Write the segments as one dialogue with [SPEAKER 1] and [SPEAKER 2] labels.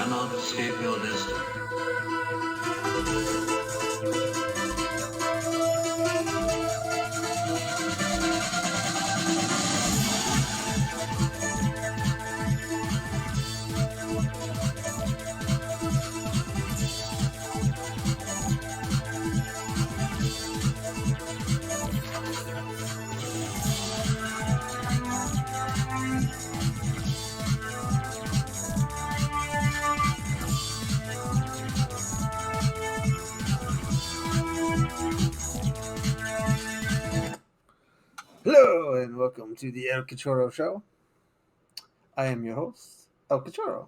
[SPEAKER 1] cannot escape your destiny.
[SPEAKER 2] Hello and welcome to the El Cachorro Show. I am your host, El Cachorro.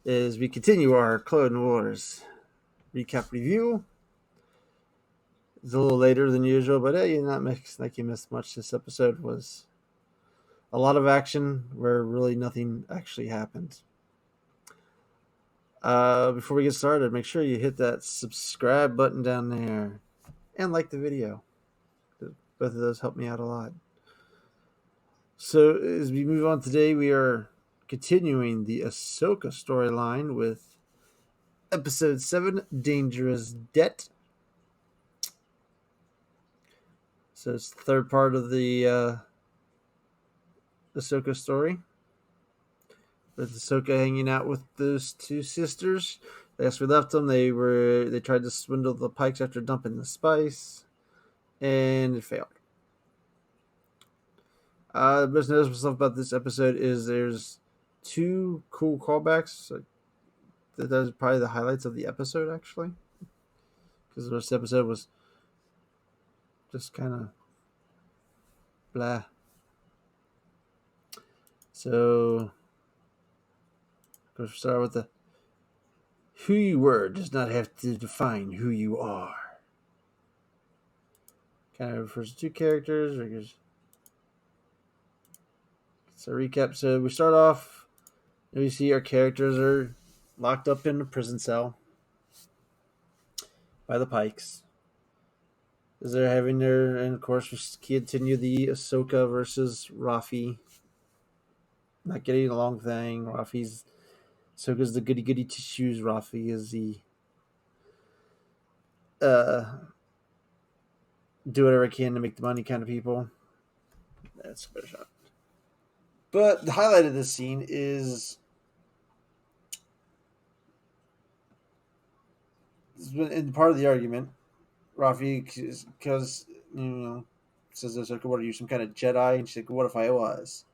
[SPEAKER 2] As we continue our Clone Wars recap review, it's a little later than usual, but hey, not like you missed much. This episode was a lot of action where really nothing actually happened. Before we get started, make sure you hit that subscribe button down there and like the video. Both of those help me out a lot. So as we move on today, we are continuing the Ahsoka storyline with Episode 7, Dangerous Debt. So it's the third part of the Ahsoka story. With Ahsoka hanging out with those two sisters. Last we left them, they tried to swindle the Pikes after dumping the spice, and it failed. The most noticeable stuff about this episode is there's two cool callbacks. That's probably the highlights of the episode, actually, because the rest of the episode was just kind of blah. So, we'll start with the who you were does not have to define who you are. Kind of refers to two characters. So recap. So we start off, and we see our characters are locked up in a prison cell by the Pikes. As they're having their, and of course we continue the Ahsoka versus Rafi not getting along thing. Ahsoka's the goody goody two shoes. Rafi is the do whatever I can to make the money kind of people. That's a better shot. But the highlight of this scene is in part of the argument, Rafi, because says Ahsoka, "What are you, some kind of Jedi?" And she's like, "What if I was?"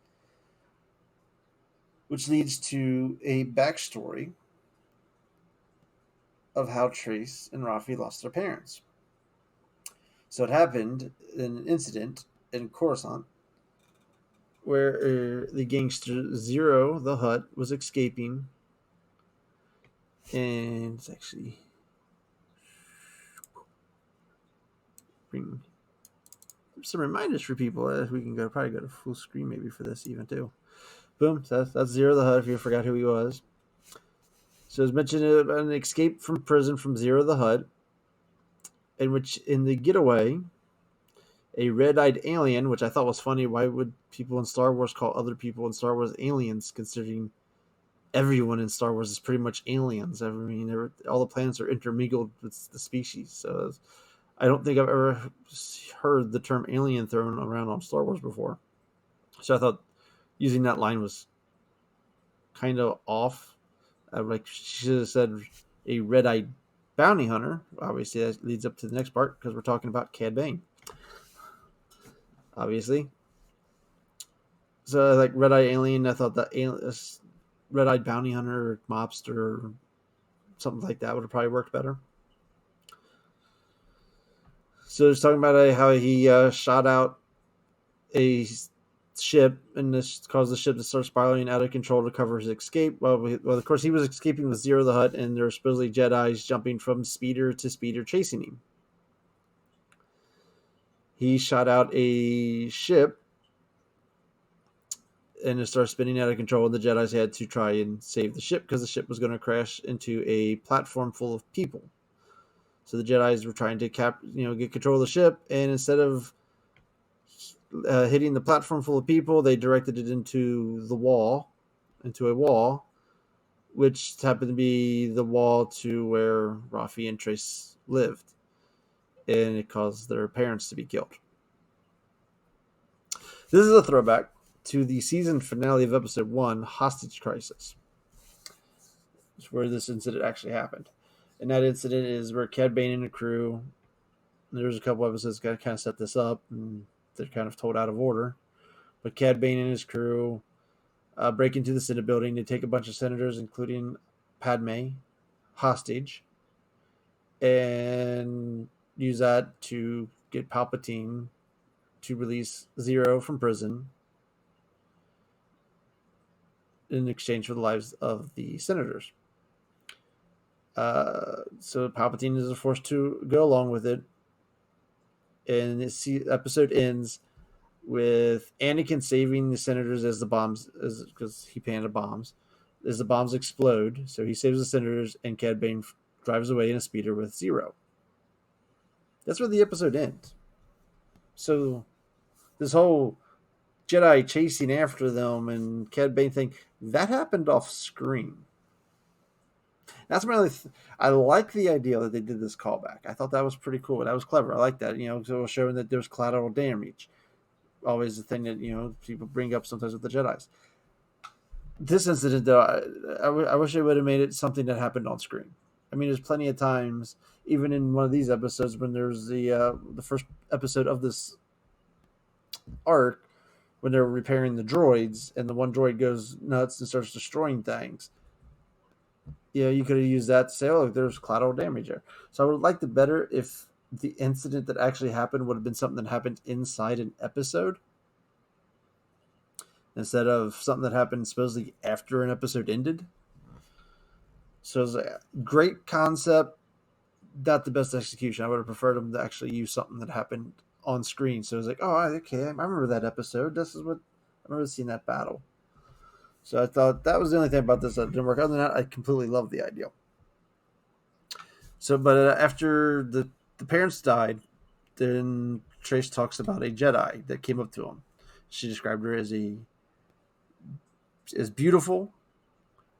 [SPEAKER 2] Which leads to a backstory of how Trace and Rafi lost their parents. So it happened in an incident in Coruscant where the gangster Zero the Hutt was escaping, and it's actually bring some reminders for people. We can probably go to full screen maybe for this even too. Boom, so that's Zero the Hutt if you forgot who he was. So it's mentioned an escape from prison from Zero the Hutt, in which in the getaway, a red-eyed alien, which I thought was funny. Why would people in Star Wars call other people in Star Wars aliens, considering everyone in Star Wars is pretty much aliens? I mean, all the planets are intermingled with the species. So I don't think I've ever heard the term alien thrown around on Star Wars before. So I thought using that line was kind of off. Like she should have said a red-eyed bounty hunter. Obviously, that leads up to the next part because we're talking about Cad Bane. Obviously. So, like red-eyed alien, I thought that red-eyed bounty hunter or mobster or something like that would have probably worked better. So, he's talking about how he shot out a ship, and this caused the ship to start spiraling out of control to cover his escape. Well, of course, he was escaping with Zero the Hutt, and there were supposedly Jedis jumping from speeder to speeder chasing him. He shot out a ship, and it started spinning out of control, and the Jedis had to try and save the ship because the ship was going to crash into a platform full of people. So the Jedis were trying to get control of the ship, and instead of hitting the platform full of people, they directed it into the wall, into a wall, which happened to be the wall to where Rafi and Trace lived, and it caused their parents to be killed. This is a throwback to the season finale of episode 1, Hostage Crisis, where this incident actually happened. And that incident is where Cad Bane and the crew, there's a couple episodes that kind of set this up, and they're kind of told out of order. But Cad Bane and his crew break into the Senate building. They take a bunch of senators, including Padme, hostage, and use that to get Palpatine to release Zero from prison in exchange for the lives of the senators. So Palpatine is forced to go along with it, and this episode ends with Anakin saving the senators as the bombs, because he planted bombs, as the bombs explode. So he saves the senators, and Cad Bane drives away in a speeder with Zero. That's where the episode ends. So this whole Jedi chasing after them and Cad Bane thing, that happened off screen. That's really, I like the idea that they did this callback. I thought that was pretty cool. That was clever. I like that. So showing that there's collateral damage. Always the thing that people bring up sometimes with the Jedi's. This incident, though, I wish they would have made it something that happened on screen. I mean, there's plenty of times, even in one of these episodes, when there's the first episode of this arc, when they're repairing the droids, and the one droid goes nuts and starts destroying things. You could have used that to say, "Oh, there's collateral damage there." So I would have liked it better if the incident that actually happened would have been something that happened inside an episode, instead of something that happened supposedly after an episode ended. So it's a great concept, not the best execution. I would have preferred them to actually use something that happened on screen. So it's like, oh, okay, I remember that episode. This is what I remember seeing that battle. So I thought that was the only thing about this that didn't work. Other than that, I completely loved the idea. So, but after the parents died, then Trace talks about a Jedi that came up to him. She described her as beautiful,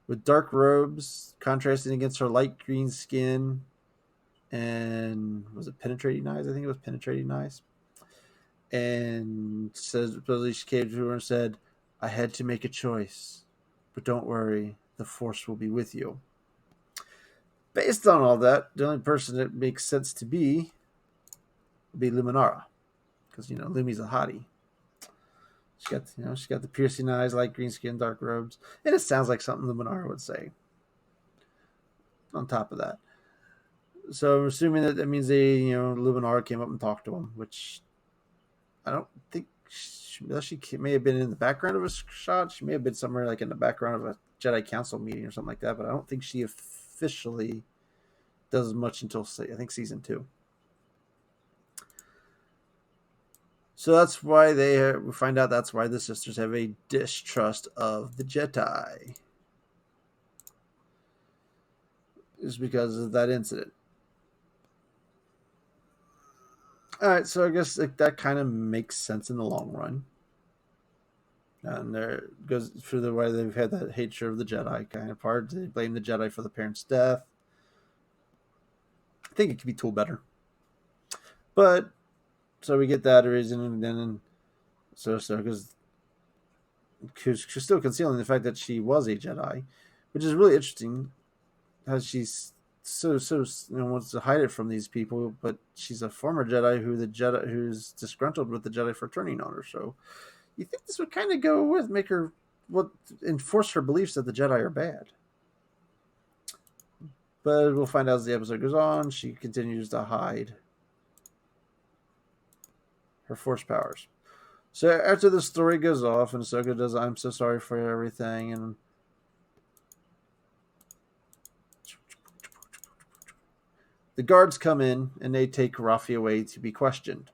[SPEAKER 2] with dark robes contrasting against her light green skin, and was it penetrating eyes? I think it was penetrating eyes. And says supposedly she came to her and said, "I had to make a choice, but don't worry, the Force will be with you." Based on all that, the only person that makes sense to be would be Luminara, because Lumi's a hottie. She got the piercing eyes, light green skin, dark robes, and it sounds like something Luminara would say. On top of that, so I'm assuming that means Luminara came up and talked to him, which I don't think she may have been in the background of a shot. She may have been somewhere like in the background of a Jedi Council meeting or something like that, but I don't think she officially does much until I think season 2. So that's why we find out that's why the sisters have a distrust of the Jedi. Is because of that incident. All right, so I guess that kind of makes sense in the long run. And there goes through the way they've had that hatred of the Jedi kind of part. They blame the Jedi for the parents' death. I think it could be told better. But, so we get that reason, and then, so because she's still concealing the fact that she was a Jedi, which is really interesting, how she's so wants to hide it from these people, but she's a former Jedi who's disgruntled with the Jedi for turning on her. So you think this would kind of go with make her enforce her beliefs that the Jedi are bad. But we'll find out as the episode goes on. She continues to hide her Force powers. So after the story goes off and Ahsoka does "I'm so sorry for everything," and the guards come in and they take Rafi away to be questioned.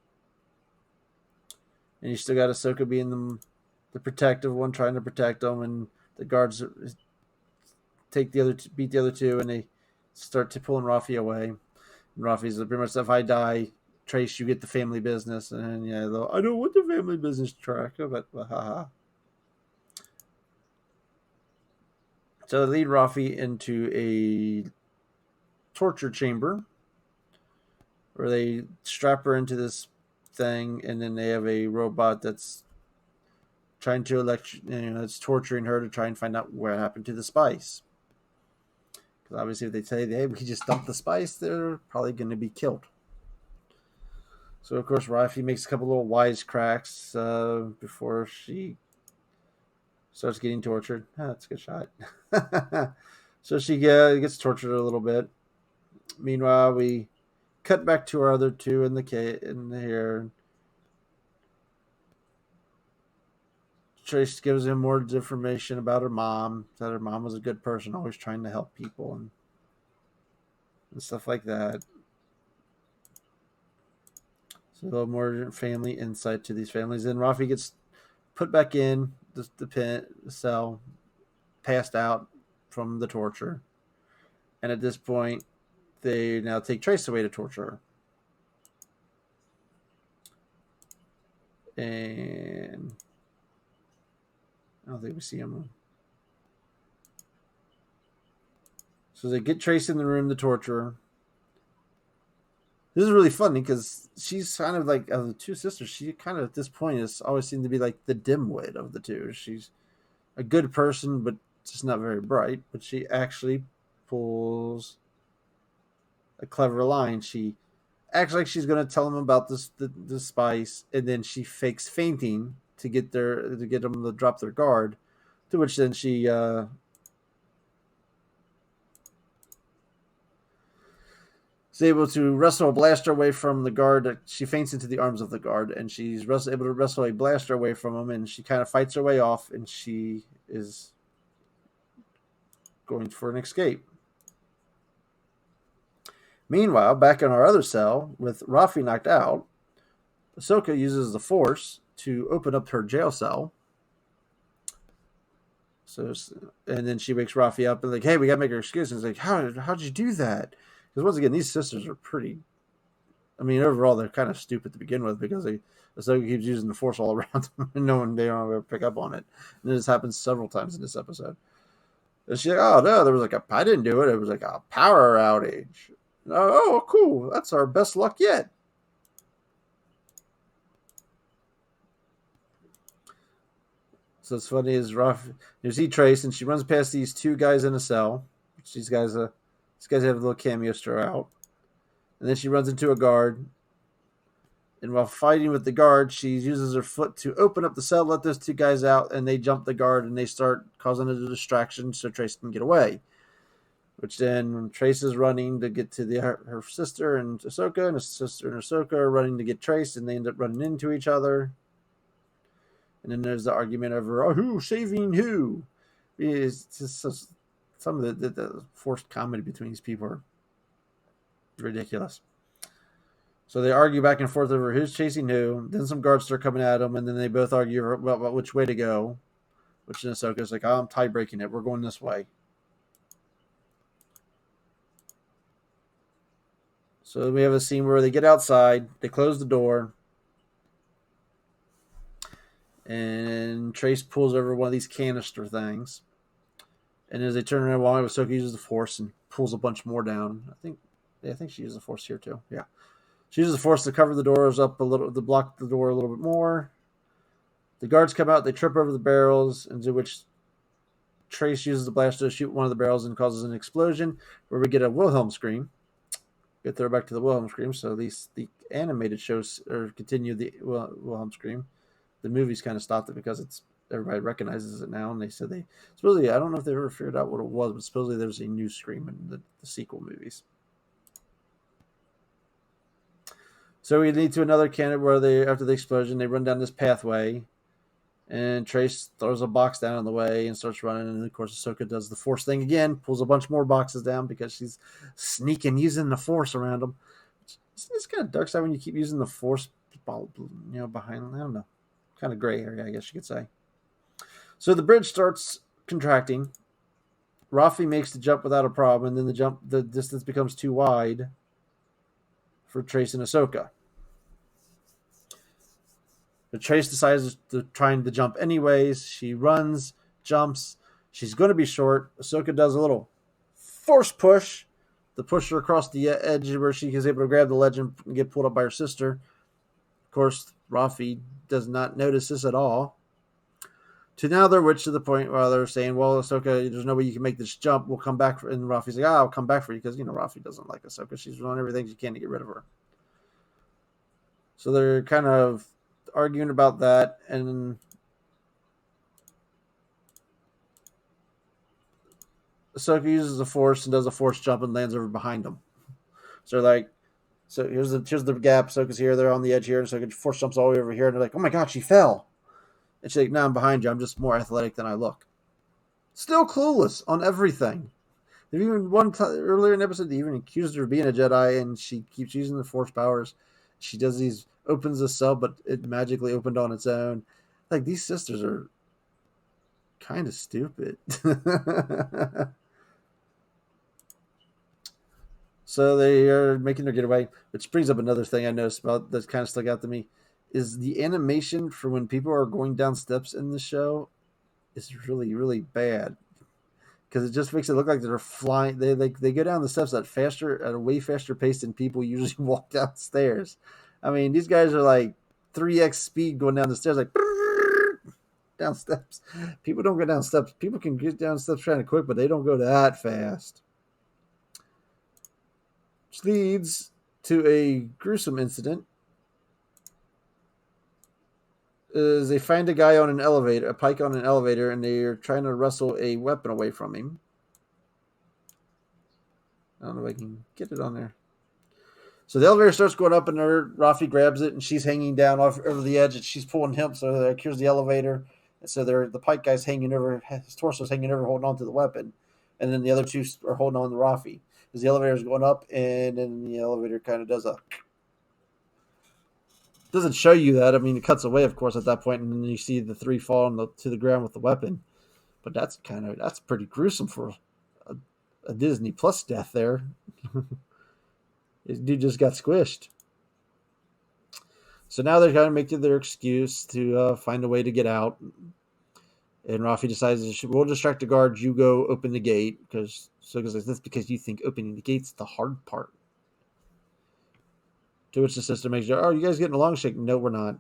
[SPEAKER 2] And you still got Ahsoka being the protective one, trying to protect them, and the guards beat the other two, and they start to pulling Rafi away. And Rafi's pretty much, if I die, Trace, you get the family business. And I don't want the family business track, but haha. So they lead Rafi into a torture chamber where they strap her into this thing, and then they have a robot that's trying to it's torturing her to try and find out what happened to the spice. Because obviously, if they tell you, hey, we just dumped the spice, they're probably going to be killed. So of course, Rafi makes a couple little wisecracks before she starts getting tortured. That's a good shot. So she gets tortured a little bit. Meanwhile, we cut back to our other two in the here. Trace gives him more information about her mom. That her mom was a good person, always trying to help people and stuff like that. So a little more family insight to these families. Then Rafi gets put back in the cell, passed out from the torture. And at this point, they now take Trace away to torture her. And I don't think we see him. So they get Trace in the room to torture her. This is really funny because she's kind of like, of the two sisters, she kind of at this point is always seemed to be like the dimwit of the two. She's a good person, but just not very bright. But she actually pulls a clever line. She acts like she's going to tell them about the spice, and then she fakes fainting to get them to drop their guard. To which then she is able to wrestle a blaster away from the guard. She faints into the arms of the guard, and she's able to wrestle a blaster away from him, and she kind of fights her way off, and she is going for an escape. Meanwhile, back in our other cell, with Rafi knocked out, Ahsoka uses the Force to open up her jail cell. So, and then she wakes Rafi up and like, hey, we gotta make her excuse. And it's like, how'd you do that? Because once again, these sisters are pretty. I mean, overall, they're kind of stupid to begin with because Ahsoka keeps using the Force all around them, and they don't ever pick up on it. And this happens several times in this episode. And she's like, oh no, there was like I didn't do it. It was like a power outage. Oh, cool. That's our best luck yet. So it's funny is you see Trace, and she runs past these two guys in a cell. These guys have a little cameo throughout. And then she runs into a guard. And while fighting with the guard, she uses her foot to open up the cell, let those two guys out, and they jump the guard, and they start causing a distraction so Trace can get away. Which then Trace is running to get to her sister and Ahsoka, and her sister and Ahsoka are running to get Trace, and they end up running into each other. And then there's the argument over who's saving who. It's just some of the forced comedy between these people are ridiculous. So they argue back and forth over who's chasing who. Then some guards start coming at them, and then they both argue about which way to go. Which then Ahsoka's like, I'm tie breaking it. We're going this way. So we have a scene where they get outside, they close the door, and Trace pulls over one of these canister things. And as they turn around, Ahsoka uses the Force and pulls a bunch more down. I think she uses the Force here too. Yeah, she uses the Force to cover the doors up a little, to block the door a little bit more. The guards come out, they trip over the barrels, into which Trace uses the blaster to shoot one of the barrels and causes an explosion, where we get a Wilhelm scream. Get there back to the Wilhelm scream. So the animated shows or continue the Wilhelm scream. The movies kind of stopped it because everybody recognizes it now, and they said they supposedly, I don't know if they ever figured out what it was, but supposedly there's a new scream in the sequel movies. So we lead to another cannon where after the explosion, they run down this pathway, and Trace throws a box down on the way and starts running. And of course, Ahsoka does the Force thing again, pulls a bunch more boxes down because she's sneaking, using the Force around them. It's kind of dark side when you keep using the Force, behind. I don't know, kind of gray area, I guess you could say. So the bridge starts contracting. Rafi makes the jump without a problem, and then the distance becomes too wide for Trace and Ahsoka. But Trace decides to try to jump anyways. She runs, jumps. She's going to be short. Ahsoka does a little force push to push her across the edge where she is able to grab the ledge and get pulled up by her sister. Of course, Rafi does not notice this at all. To now they're witched to the point where they're saying, well, Ahsoka, there's no way you can make this jump. We'll come back. And Rafi's like, I'll come back for you because, Rafi doesn't like Ahsoka. She's doing everything she can to get rid of her. So they're kind of arguing about that. And Ahsoka uses the Force and does a Force jump and lands over behind them. So they're like, so here's the gap. Ahsoka's here. They're on the edge here. And Ahsoka Force jumps all the way over here. And they're like, oh my God, she fell. And she's like, no, I'm behind you. I'm just more athletic than I look. Still clueless on everything. They've even earlier in the episode, they even accused her of being a Jedi, and she keeps using the Force powers. She does these, opens a cell, but it magically opened on its own. Like, these sisters are kind of stupid. So they are making their getaway, which brings up another thing I noticed about that kind of stuck out to me, is the animation for when people are going down steps in the show is really, really bad. Because it just makes it look like they're flying. They go down the steps at a way faster pace than people usually walk downstairs. I mean, these guys are like 3x speed going down the stairs, like down steps. People don't go down steps. People can get down steps kind of quick, but they don't go that fast. Which leads to a gruesome incident. Is they find a guy on an elevator, a pike on an elevator, and they're trying to wrestle a weapon away from him. I don't know if I can get it on there. So the elevator starts going up, and Rafi grabs it, and she's hanging down over the edge, and she's pulling him. So here's the elevator, and so the pike guy's hanging over, his torso's hanging over, holding on to the weapon, and then the other two are holding on to Rafi as the elevator's going up, and then the elevator kind of doesn't show you that. I mean, it cuts away, of course, at that point, and then you see the three fall to the ground with the weapon. But that's pretty gruesome for a Disney Plus death there. This dude just got squished. So now they're kind of making their excuse to find a way to get out. And Rafi decides, we'll distract the guards. You go open the gate. Because that's because you think opening the gate's the hard part. To which the sister makes sure, you guys getting along? Shake. No, we're not.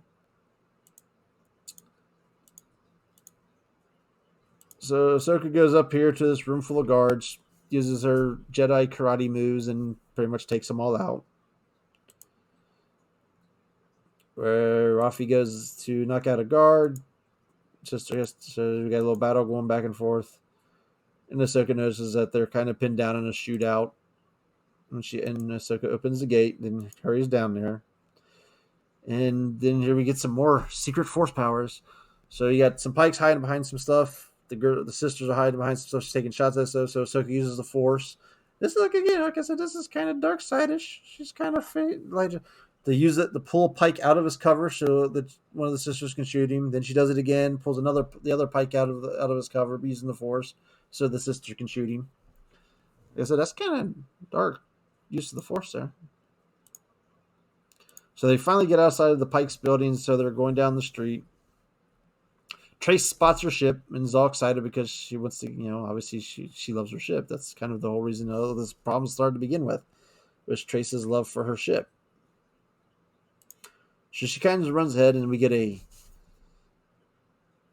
[SPEAKER 2] So Ahsoka goes up here to this room full of guards, uses her Jedi karate moves, and pretty much takes them all out. Where Rafi goes to knock out a guard. Sister, so we got a little battle going back and forth. And Ahsoka notices that they're kind of pinned down in a shootout. And Ahsoka opens the gate, then hurries down there. And then here we get some more secret Force powers. So you got some pikes hiding behind some stuff. The sisters are hiding behind some stuff. She's taking shots at stuff. So Ahsoka uses the Force. This is like I said, this is kind of dark side-ish. She's kind of like to use it to pull a pike out of his cover so that one of the sisters can shoot him. Then she does it again, pulls the other pike out of his cover using the Force so the sister can shoot him. Like I said, that's kind of dark use of the Force there. So they finally get outside of the Pike's building, so they're going down the street. Trace spots her ship and is all excited because she wants to, obviously she loves her ship. That's kind of the whole reason this problem started to begin with, was Trace's love for her ship. So she kind of runs ahead, and we get a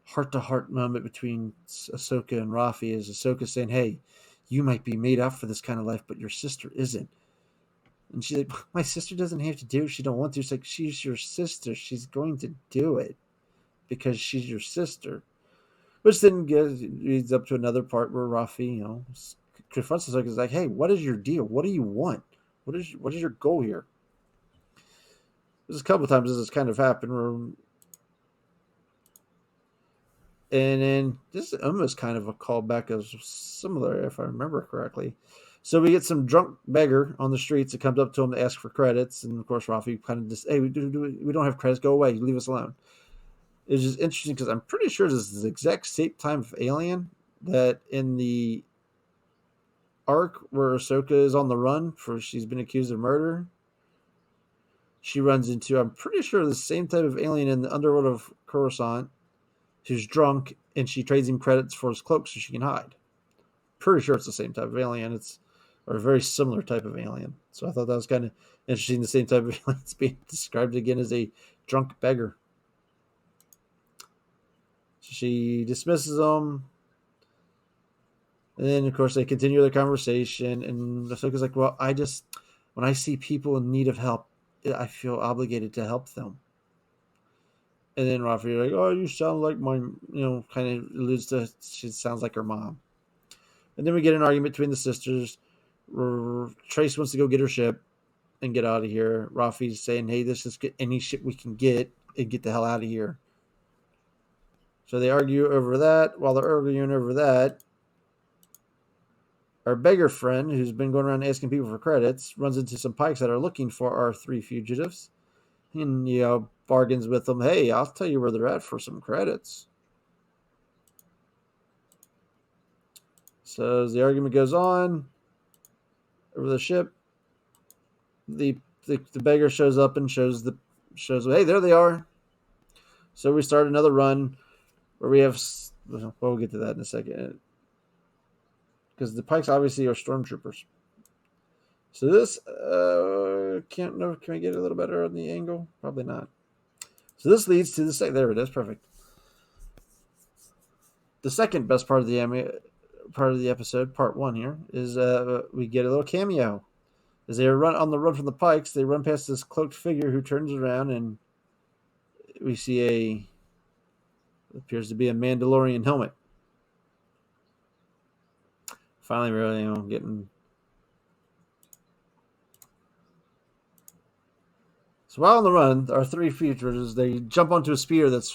[SPEAKER 2] heart-to-heart moment between Ahsoka and Rafi as Ahsoka's saying, hey, you might be made up for this kind of life, but your sister isn't. And she's like, my sister doesn't have to do it. She don't want to. It's like, she's your sister. She's going to do it because she's your sister. Which then leads up to another part where Rafi, confronts us. Like, hey, what is your deal? What do you want? What is your goal here? There's a couple of times this has kind of happened. And then this is almost kind of a callback of similar, if I remember correctly. So we get some drunk beggar on the streets that comes up to him to ask for credits. And, of course, Rafi kind of just, hey, we don't have credits. Go away. Leave us alone. It's just interesting because I'm pretty sure this is the exact same time of Alien that in the arc where Ahsoka is on the run for she's been accused of murder, she runs into, I'm pretty sure, the same type of alien in the underworld of Coruscant who's drunk and she trades him credits for his cloak so she can hide. Pretty sure it's the same type of alien. It's or a very similar type of alien. So I thought that was kind of interesting. The same type of alien is being described again as a drunk beggar. So she dismisses him. And then, of course, they continue their conversation. And Ahsoka's like, well, when I see people in need of help, I feel obligated to help them. And then Rafi like, oh, you sound like my, kind of alludes to she sounds like her mom. And then we get an argument between the sisters. Trace wants to go get her ship and get out of here. Rafi's saying, hey, let's just get any ship we can get and get the hell out of here. So they argue over that. While they're arguing over that, our beggar friend, who's been going around asking people for credits, runs into some pikes that are looking for our 3 fugitives. And, bargains with them, hey, I'll tell you where they're at for some credits. So as the argument goes on over the ship, the beggar shows up and shows hey, there they are. So we start another run where we have, well, we'll get to that in a second, because the pikes obviously are stormtroopers. So this can we get a little better on the angle? Probably not. So this leads to there it is, perfect. The second best part of the episode, part 1 here, is we get a little cameo. As they run on the run from the pikes, they run past this cloaked figure who turns around, and we see appears to be a Mandalorian helmet. Finally, really, getting. So while on the run, our 3 fugitives, they jump onto a speeder that's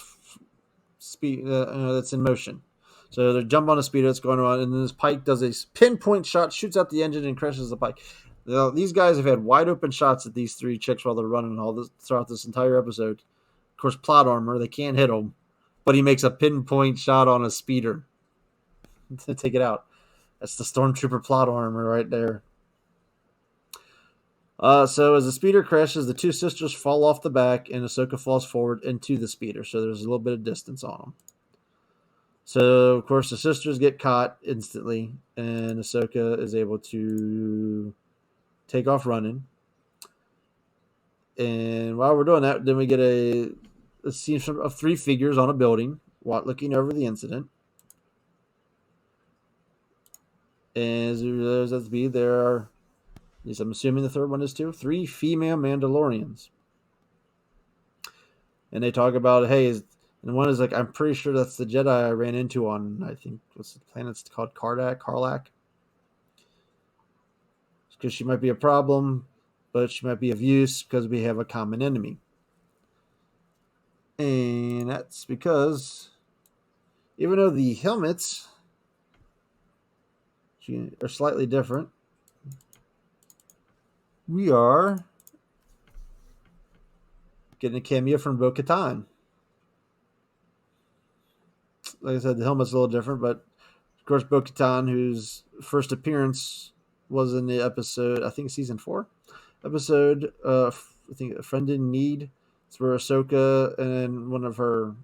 [SPEAKER 2] in motion. So they jump on a speeder that's going around, and then this pike does a pinpoint shot, shoots out the engine, and crashes the pike. Now, these guys have had wide open shots at these 3 chicks while they're running all this throughout this entire episode. Of course, plot armor, they can't hit them, but he makes a pinpoint shot on a speeder to take it out. That's the stormtrooper plot armor right there. So as the speeder crashes, the 2 sisters fall off the back, and Ahsoka falls forward into the speeder. So there's a little bit of distance on them. So, of course, the sisters get caught instantly, and Ahsoka is able to take off running. And while we're doing that, then we get a scene of 3 figures on a building looking over the incident. And as there are, at least I'm assuming the third one is too, 3 female Mandalorians. And they talk about, hey, and one is like, I'm pretty sure that's the Jedi I ran into on, I think, what's the planet's called? Karlak. Because she might be a problem, but she might be of use because we have a common enemy. And that's because even though the helmets are slightly different, we are getting a cameo from Bo-Katan. Like I said, the helmet's a little different, but of course Bo-Katan, whose first appearance was in the episode, I think season 4 episode, I think A Friend in Need. It's where Ahsoka and one of her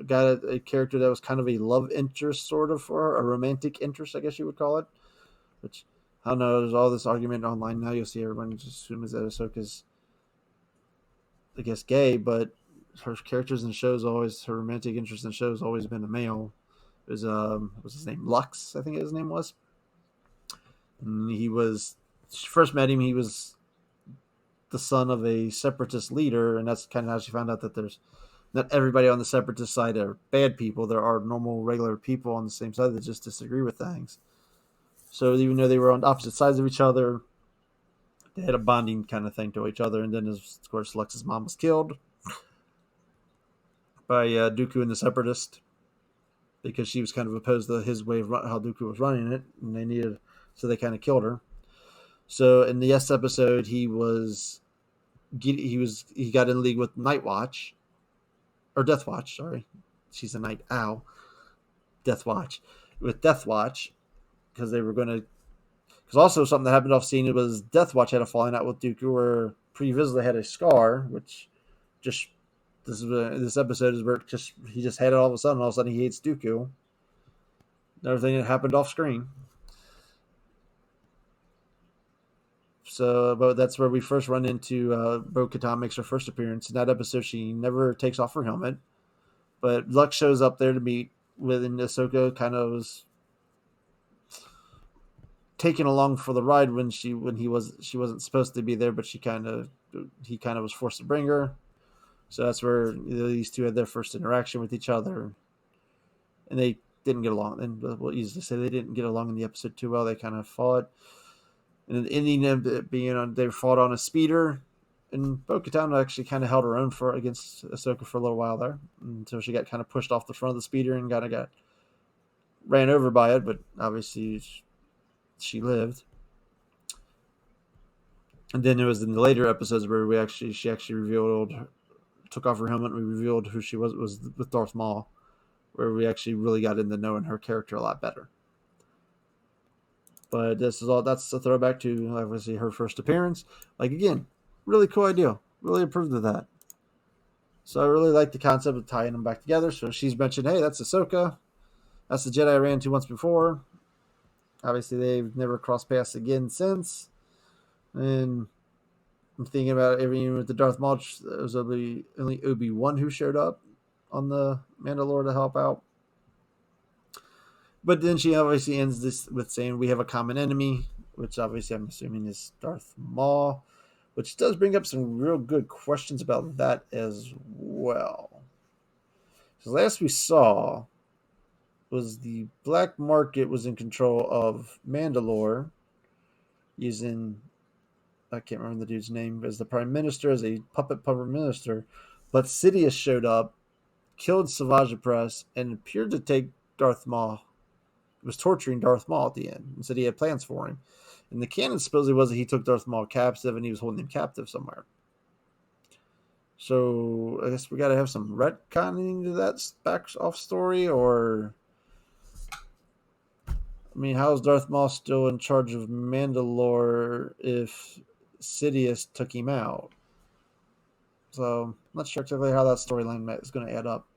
[SPEAKER 2] got a character that was kind of a love interest sort of for her, a romantic interest, I guess you would call it. Which, I don't know, there's all this argument online now. You'll see everyone just assumes that Ahsoka's, I guess, gay, but her characters in shows always, her romantic interest in shows always been a male. It was, what's his name? Lux, I think his name was. And she first met him, he was the son of a separatist leader, and that's kind of how she found out that there's not everybody on the separatist side are bad people. There are normal, regular people on the same side that just disagree with things. So even though they were on opposite sides of each other, they had a bonding kind of thing to each other. And then, of course, Lux's mom was killed by Dooku and the Separatist because she was kind of opposed to his way of how Dooku was running it, and so they kind of killed her. So in the yes episode, he got in league with Night Watch, or Death Watch. Sorry, she's a night owl. Death Watch, because they were going to. Because also something that happened off scene was Death Watch had a falling out with Dooku, where previously had a scar, which just this episode is where he just had it all of a sudden. All of a sudden, he hates Dooku. Everything that happened off screen. So, but that's where we first run into Bo-Katan makes her first appearance. In that episode, she never takes off her helmet, but Luck shows up there to meet with, and Ahsoka kind of was taken along for the ride when she wasn't supposed to be there, but he kind of was forced to bring her. So that's where these two had their first interaction with each other, and they didn't get along. And we'll easily say they didn't get along in the episode too well. They kind of fought. And the ending of it being they fought on a speeder, and Bo-Katan actually kind of held her own against Ahsoka for a little while there, until she got kind of pushed off the front of the speeder and kind of got ran over by it. But obviously, she lived. And then it was in the later episodes where she actually took off her helmet, and we revealed who she was with Darth Maul, where we actually really got into knowing her character a lot better. But that's a throwback to obviously her first appearance. Like, again, really cool idea. Really approved of that. So I really like the concept of tying them back together. So she's mentioned, hey, that's Ahsoka. That's the Jedi I ran into once before. Obviously, they've never crossed paths again since. And I'm thinking about even with the Darth Maul, there was only Obi-Wan who showed up on the Mandalore to help out. But then she obviously ends this with saying we have a common enemy, which obviously I'm assuming is Darth Maul, which does bring up some real good questions about that as well. So last we saw was the black market was in control of Mandalore using, I can't remember the dude's name, as the prime minister, as a puppet minister. But Sidious showed up, killed Savage Press, and appeared to take Darth Maul. Was torturing Darth Maul at the end and said he had plans for him. And the canon supposedly was that he took Darth Maul captive and he was holding him captive somewhere. So I guess we got to have some retconning to that back off story, or I mean, how is Darth Maul still in charge of Mandalore if Sidious took him out? So I'm not sure exactly how that storyline is going to add up.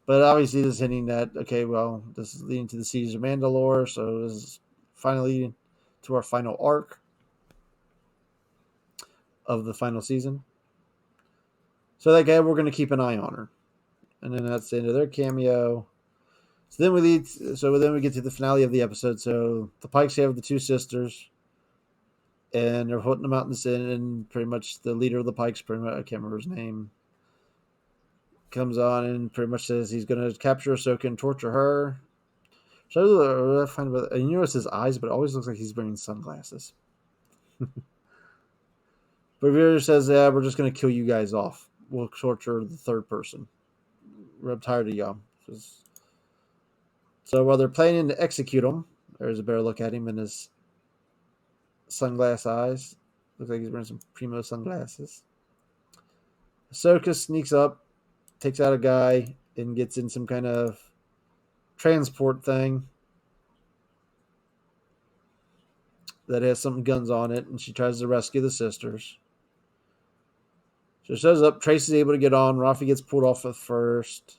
[SPEAKER 2] But obviously, this is hinting that, okay, well, this is leading to the Siege of Mandalore, so this is finally to our final arc of the final season. So that guy, we're going to keep an eye on her. And then that's the end of their cameo. So then we get to the finale of the episode. So the Pikes have the two sisters, and they're putting them out in the sin, and pretty much the leader of the Pikes, pretty much, I can't remember his name, comes on and pretty much says he's going to capture Ahsoka and torture her. So I find about, you notice his eyes, but it always looks like he's wearing sunglasses. But Rivera says, "Yeah, we're just going to kill you guys off. We'll torture the third person. I'm tired of y'all." So while they're planning to execute him, there's a better look at him in his sunglass eyes. Looks like he's wearing some primo sunglasses. Ahsoka sneaks up, takes out a guy, and gets in some kind of transport thing that has some guns on it, and she tries to rescue the sisters. So she shows up. Trace is able to get on. Rafi gets pulled off at first.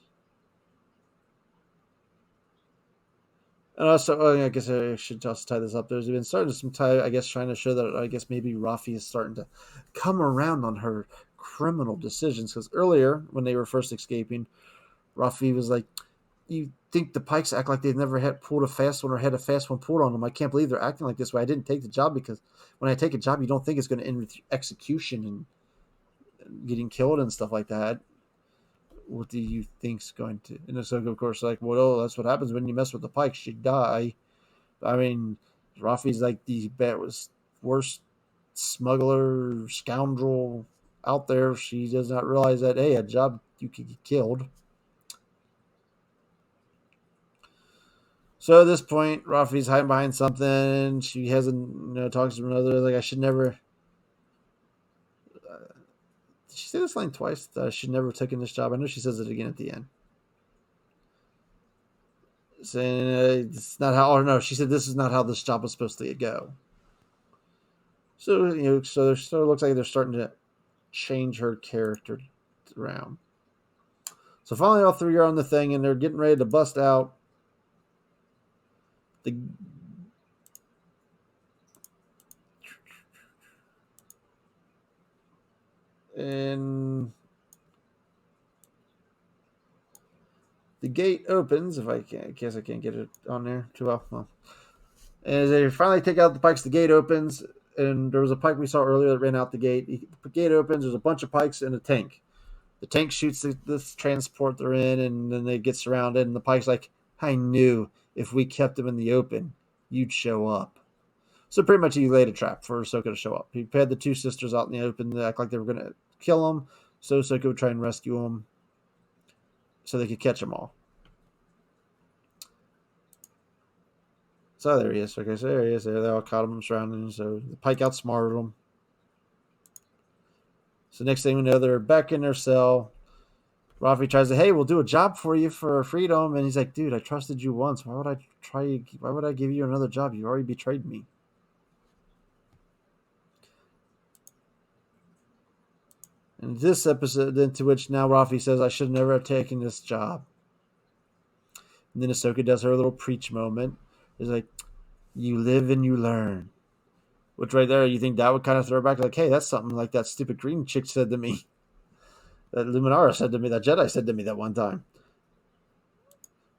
[SPEAKER 2] And also, I guess I should also tie this up. There's been starting some I guess, trying to show that, I guess, maybe Rafi is starting to come around on her criminal decisions. Because earlier, when they were first escaping, Rafi was like, you think the Pikes act like they've never pulled a fast one or had a fast one pulled on them. I can't believe they're acting like this way. I didn't take the job because when I take a job, you don't think it's going to end with execution and getting killed and stuff like that. What do you think's going to? And Ahsoka, of course, like, well, that's what happens when you mess with the Pikes. You die. I mean, Rafi's like the worst smuggler, scoundrel out there. She does not realize that, hey, a job, you could get killed. So at this point, Rafi's hiding behind something. She hasn't, talks to another. Like, I should never. Did she say this line twice? That I should never have taken this job. I know she says it again at the end. Saying it's not how. Or no, she said this is not how this job was supposed to go. So so it looks like they're starting to change her character around. So finally, all three are on the thing, and they're getting ready to bust out. The and the gate opens. If I can't, I guess I can't get it on there too well. Well, as they finally take out the pikes, the gate opens, and there was a pike we saw earlier that ran out the gate. The gate opens. There's a bunch of pikes in a tank. The tank shoots this transport they're in, and then they get surrounded. And the pike's like, "I knew if we kept them in the open, you'd show up." So pretty much he laid a trap for Ahsoka to show up. He had the two sisters out in the open. They act like they were going to kill them, so Ahsoka would try and rescue them so they could catch them all. So there he is. Okay, so there he is. They all caught him surrounding him. So the pike outsmarted them. So next thing we know, they're back in their cell. Rafi tries to, hey, we'll do a job for you for freedom. And he's like, dude, I trusted you once. Why would I try? Why would I give you another job? You already betrayed me. And this episode, into which now Rafi says, I should never have taken this job. And then Ahsoka does her little preach moment. It's like, you live and you learn. Which right there, you think that would kind of throw back like, hey, that's something like that stupid green chick said to me. That Luminara said to me, that Jedi said to me that one time.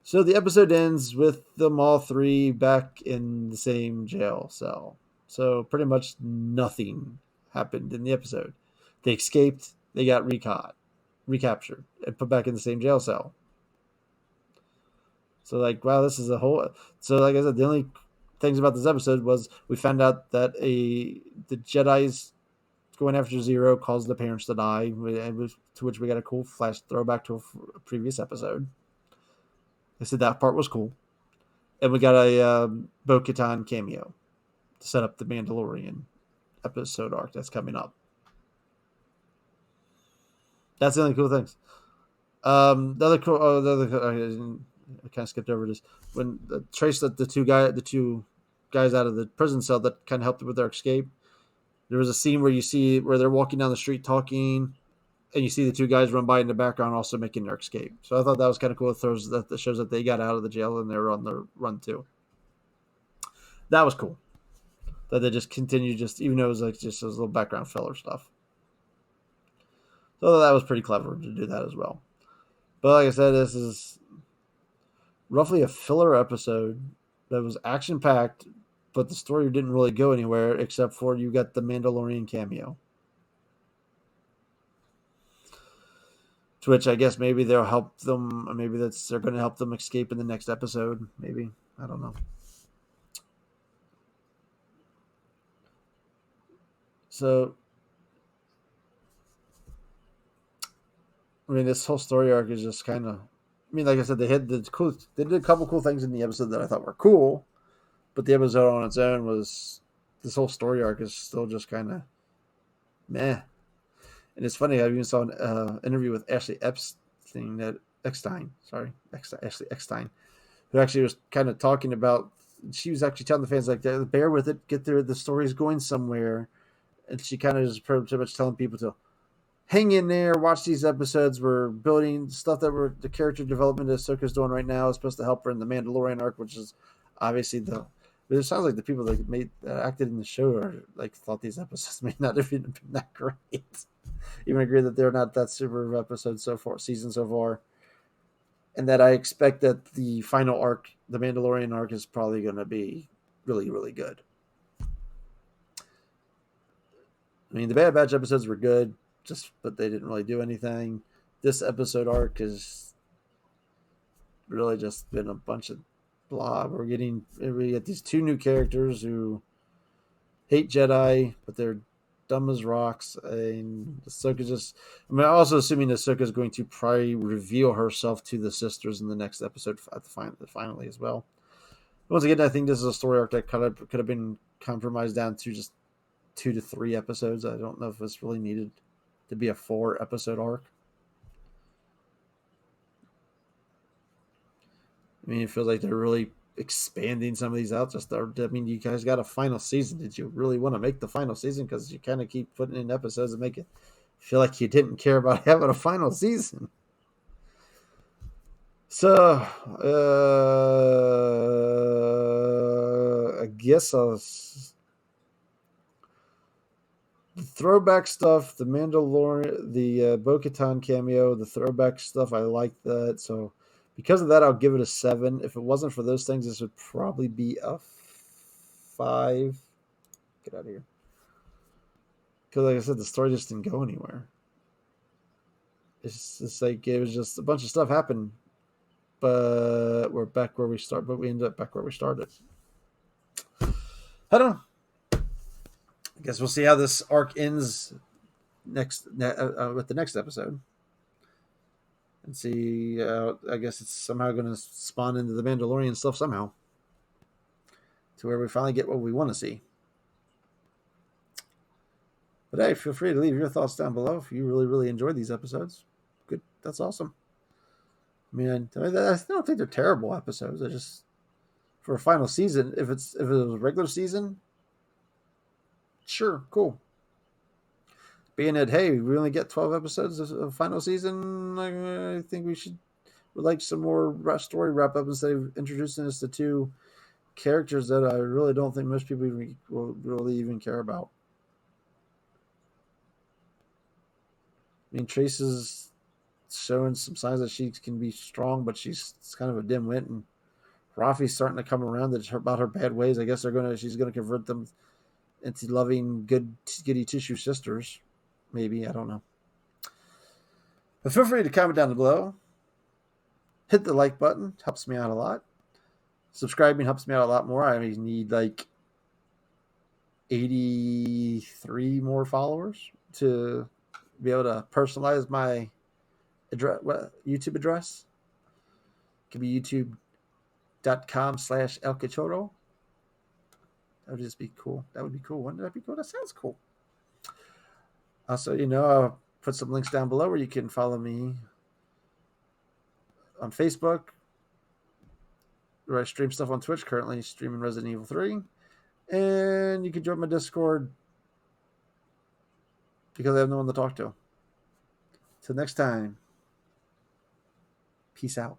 [SPEAKER 2] So the episode ends with them all three back in the same jail cell. So pretty much nothing happened in the episode. They escaped, they got recaptured, and put back in the same jail cell. So like, wow, this is a whole. So like I said, the only things about this episode was we found out that the Jedi's going after Zero caused the parents to die, to which we got a cool flash throwback to a previous episode. I said that part was cool, and we got a Bo-Katan cameo to set up the Mandalorian episode arc that's coming up. That's the only cool things. The other cool, I kind of skipped over this when Trace the two guys out of the prison cell that kind of helped with their escape. There was a scene where you see where they're walking down the street talking, and you see the two guys run by in the background also making their escape. So I thought that was kind of cool. It throws that shows that they got out of the jail and they were on the run too. That was cool. That they just continued, just even though it was like just those little background filler stuff. So that was pretty clever to do that as well. But like I said, this is roughly a filler episode that was action packed, but the story didn't really go anywhere except for you got the Mandalorian cameo. To which I guess maybe they'll help them. Maybe they're going to help them escape in the next episode. Maybe, I don't know. So, I mean, this whole story arc is just kind of. I mean, like I said, they did a couple cool things in the episode that I thought were cool, but the episode on its own was this whole story arc is still just kind of meh. And it's funny. I even saw an interview with Ashley Eckstein, who actually was kind of talking about. She was actually telling the fans like, "Bear with it, get there. The story's going somewhere," and she kind of just pretty much telling people to hang in there, watch these episodes. We're building stuff the character development that Ahsoka's doing right now is supposed to help her in the Mandalorian arc, which is obviously the. But it sounds like the people that acted in the show are like thought these episodes may not have been that great. Even agree that they're not that super episode so far, season so far, and that I expect that the final arc, the Mandalorian arc, is probably going to be really, really good. I mean, the Bad Batch episodes were good, but they didn't really do anything. This episode arc has really just been a bunch of blah. We get these two new characters who hate Jedi, but they're dumb as rocks. And Ahsoka just, I mean, also assuming Ahsoka is going to probably reveal herself to the sisters in the next episode finally as well. Once again, I think this is a story arc that could have been compromised down to just 2 to 3 episodes. I don't know if it's really needed to be a 4 episode arc. I mean, it feels like they're really expanding some of these out. I mean, you guys got a final season. Did you really want to make the final season? Because you kind of keep putting in episodes and make it feel like you didn't care about having a final season. So, I guess the throwback stuff, the Mandalorian, the Bo-Katan cameo, the throwback stuff, I like that. So, because of that, I'll give it a 7. If it wasn't for those things, this would probably be a 5. Get out of here. Because, like I said, the story just didn't go anywhere. It's like it was just a bunch of stuff happened, but we're back where we start. But we ended up back where we started. I don't know. I guess we'll see how this arc ends with the next episode, and see. I guess it's somehow going to spawn into the Mandalorian stuff somehow, to where we finally get what we want to see. But hey, feel free to leave your thoughts down below if you really enjoyed these episodes. Good, that's awesome. I mean, I don't think they're terrible episodes. I just, for a final season, if it was a regular season, sure, cool. Being that, hey, we only get 12 episodes of final season, I think we should like some more story wrap up instead of introducing us to 2 characters that I really don't think most people will really even care about. I mean, Trace is showing some signs that she can be strong, but she's kind of a dim-wit, and Rafi's starting to come around about her bad ways. I guess she's gonna convert them into loving, goody tissue sisters. Maybe, I don't know. But feel free to comment down below. Hit the like button, helps me out a lot. Subscribing helps me out a lot more. I need like 83 more followers to be able to personalize my YouTube address. It could be youtube.com/El Cachorro. That would just be cool. That would be cool. Wouldn't that be cool? That sounds cool. Also, I'll put some links down below where you can follow me on Facebook, where I stream stuff on Twitch, currently streaming Resident Evil 3. And you can join my Discord because I have no one to talk to. Till next time, peace out.